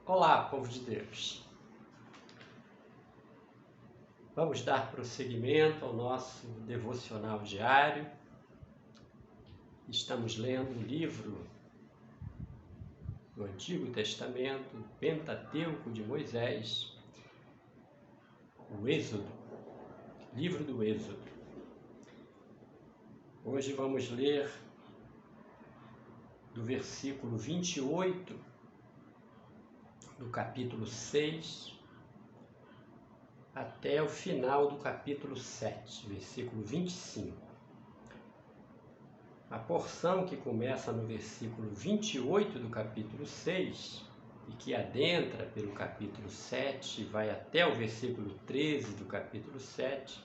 Olá, povo de Deus! Vamos dar prosseguimento ao nosso devocional diário. Estamos lendo o livro do Antigo Testamento, o Pentateuco de Moisés, o Êxodo, livro do Êxodo. Hoje vamos ler do versículo 28 do capítulo 6 até o final do capítulo 7, versículo 25. A porção que começa no versículo 28 do capítulo 6 e que adentra pelo capítulo 7 e vai até o versículo 13 do capítulo 7,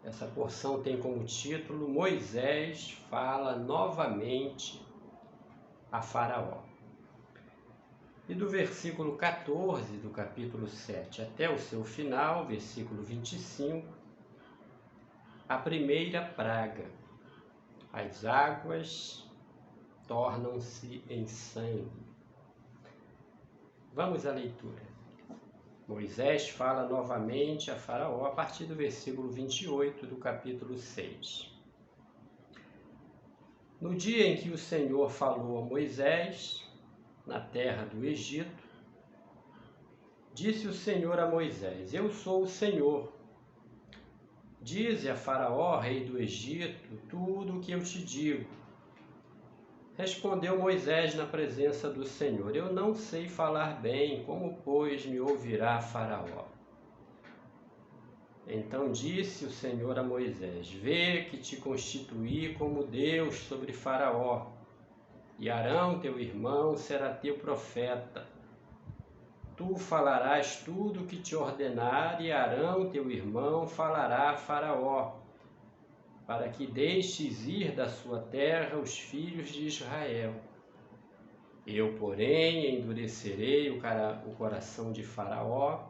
essa porção tem como título Moisés fala novamente a Faraó. E do versículo 14 do capítulo 7 até o seu final, versículo 25, a primeira praga. As águas tornam-se em sangue. Vamos à leitura. Moisés fala novamente a Faraó a partir do versículo 28 do capítulo 6. No dia em que o Senhor falou a Moisés, na terra do Egito, disse o Senhor a Moisés: Eu sou o Senhor. Dize a Faraó, rei do Egito, tudo o que eu te digo. Respondeu Moisés na presença do Senhor: Eu não sei falar bem, como, pois, me ouvirá Faraó? Então disse o Senhor a Moisés: Vê que te constituí como Deus sobre Faraó, e Arão, teu irmão, será teu profeta. Tu falarás tudo o que te ordenar, e Arão, teu irmão, falará a Faraó, para que deixes ir da sua terra os filhos de Israel. Eu, porém, endurecerei o coração de Faraó,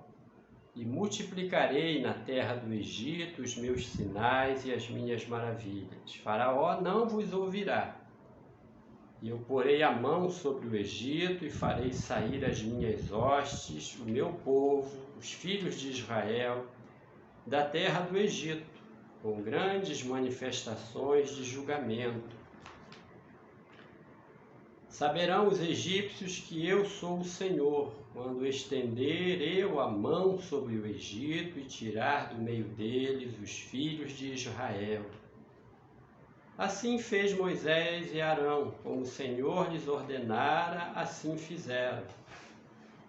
e multiplicarei na terra do Egito os meus sinais e as minhas maravilhas. Faraó não vos ouvirá. E eu porei a mão sobre o Egito e farei sair as minhas hostes, o meu povo, os filhos de Israel, da terra do Egito, com grandes manifestações de julgamento. Saberão os egípcios que eu sou o Senhor, quando estender eu a mão sobre o Egito e tirar do meio deles os filhos de Israel. Assim fez Moisés e Arão, como o Senhor lhes ordenara, assim fizeram.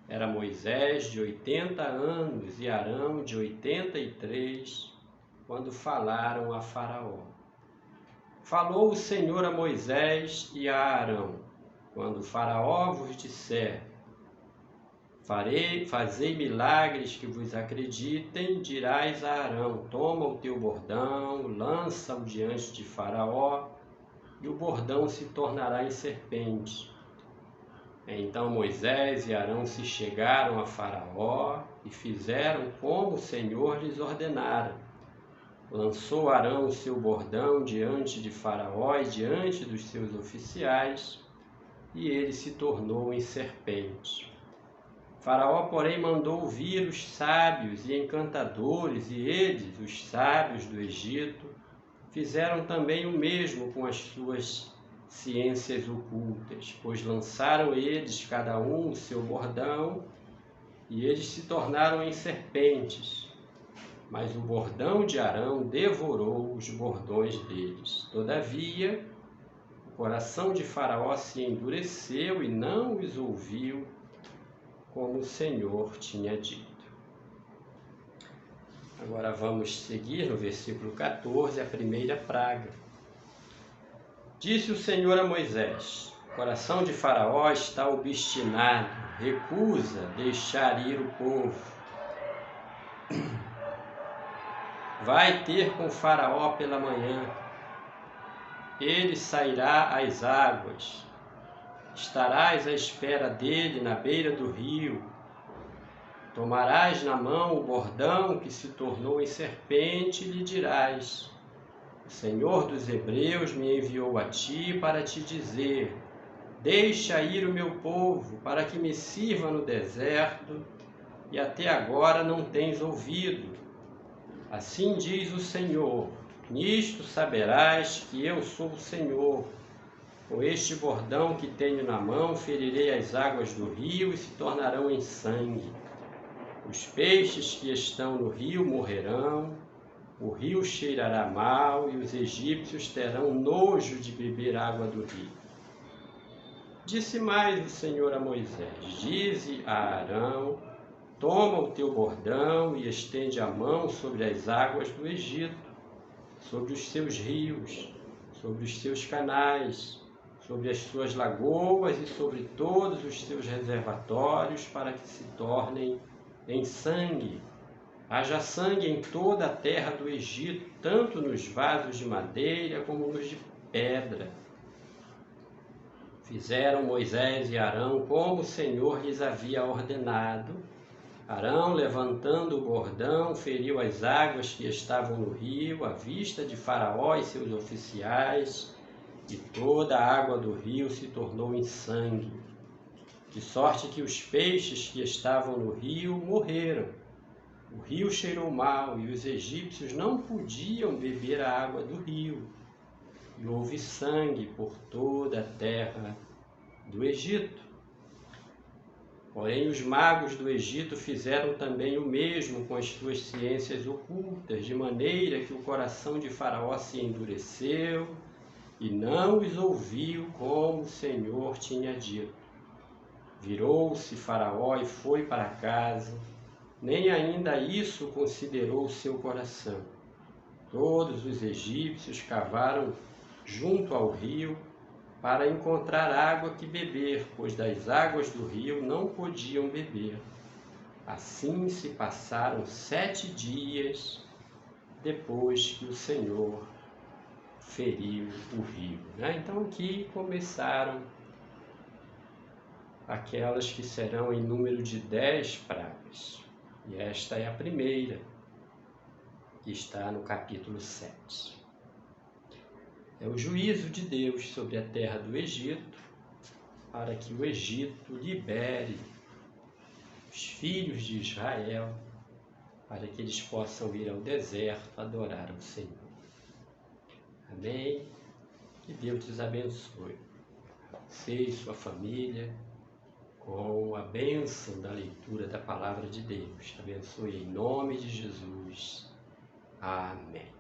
Era Moisés de 80 anos e Arão de 83, quando falaram a Faraó. Falou o Senhor a Moisés e a Arão, quando Faraó vos disser: Fazei milagres que vos acreditem, dirás a Arão: Toma o teu bordão, lança-o diante de Faraó, e o bordão se tornará em serpente. Então Moisés e Arão se chegaram a Faraó e fizeram como o Senhor lhes ordenara. Lançou Arão o seu bordão diante de Faraó e diante dos seus oficiais, e ele se tornou em serpente. Faraó, porém, mandou vir os sábios e encantadores, e eles, os sábios do Egito, fizeram também o mesmo com as suas ciências ocultas, pois lançaram eles, cada um, o seu bordão, e eles se tornaram em serpentes. Mas o bordão de Arão devorou os bordões deles. Todavia, o coração de Faraó se endureceu e não os ouviu, como o Senhor tinha dito. Agora vamos seguir no versículo 14, a primeira praga. Disse o Senhor a Moisés: O coração de Faraó está obstinado, recusa deixar ir o povo. Vai ter com Faraó pela manhã. Ele sairá às águas. Estarás à espera dele na beira do rio. Tomarás na mão o bordão que se tornou em serpente e lhe dirás: O Senhor dos Hebreus me enviou a ti para te dizer: Deixa ir o meu povo, para que me sirva no deserto, e até agora não tens ouvido. Assim diz o Senhor: nisto saberás que eu sou o Senhor. Com este bordão que tenho na mão, ferirei as águas do rio e se tornarão em sangue. Os peixes que estão no rio morrerão, o rio cheirará mal e os egípcios terão nojo de beber água do rio. Disse mais o Senhor a Moisés: dize a Arão: toma o teu bordão e estende a mão sobre as águas do Egito, sobre os seus rios, sobre os seus canais, sobre as suas lagoas e sobre todos os seus reservatórios, para que se tornem em sangue. Haja sangue em toda a terra do Egito, tanto nos vasos de madeira como nos de pedra. Fizeram Moisés e Arão como o Senhor lhes havia ordenado. Arão, levantando o bordão, feriu as águas que estavam no rio, à vista de Faraó e seus oficiais, e toda a água do rio se tornou em sangue, de sorte que os peixes que estavam no rio morreram. O rio cheirou mal, e os egípcios não podiam beber a água do rio, e houve sangue por toda a terra do Egito. Porém, os magos do Egito fizeram também o mesmo com as suas ciências ocultas, de maneira que o coração de Faraó se endureceu e não os ouviu como o Senhor tinha dito. Virou-se Faraó e foi para casa, nem ainda isso considerou o seu coração. Todos os egípcios cavaram junto ao rio para encontrar água que beber, pois das águas do rio não podiam beber. Assim se passaram 7 dias depois que o Senhor feriu o rio. Então aqui começaram aquelas que serão em número de 10 pragas. E esta é a primeira, que está no capítulo 7. É o juízo de Deus sobre a terra do Egito, para que o Egito libere os filhos de Israel, para que eles possam ir ao deserto adorar ao Senhor. Amém? Que Deus te abençoe. Você e sua família, com a bênção da leitura da Palavra de Deus. Te abençoe em nome de Jesus. Amém.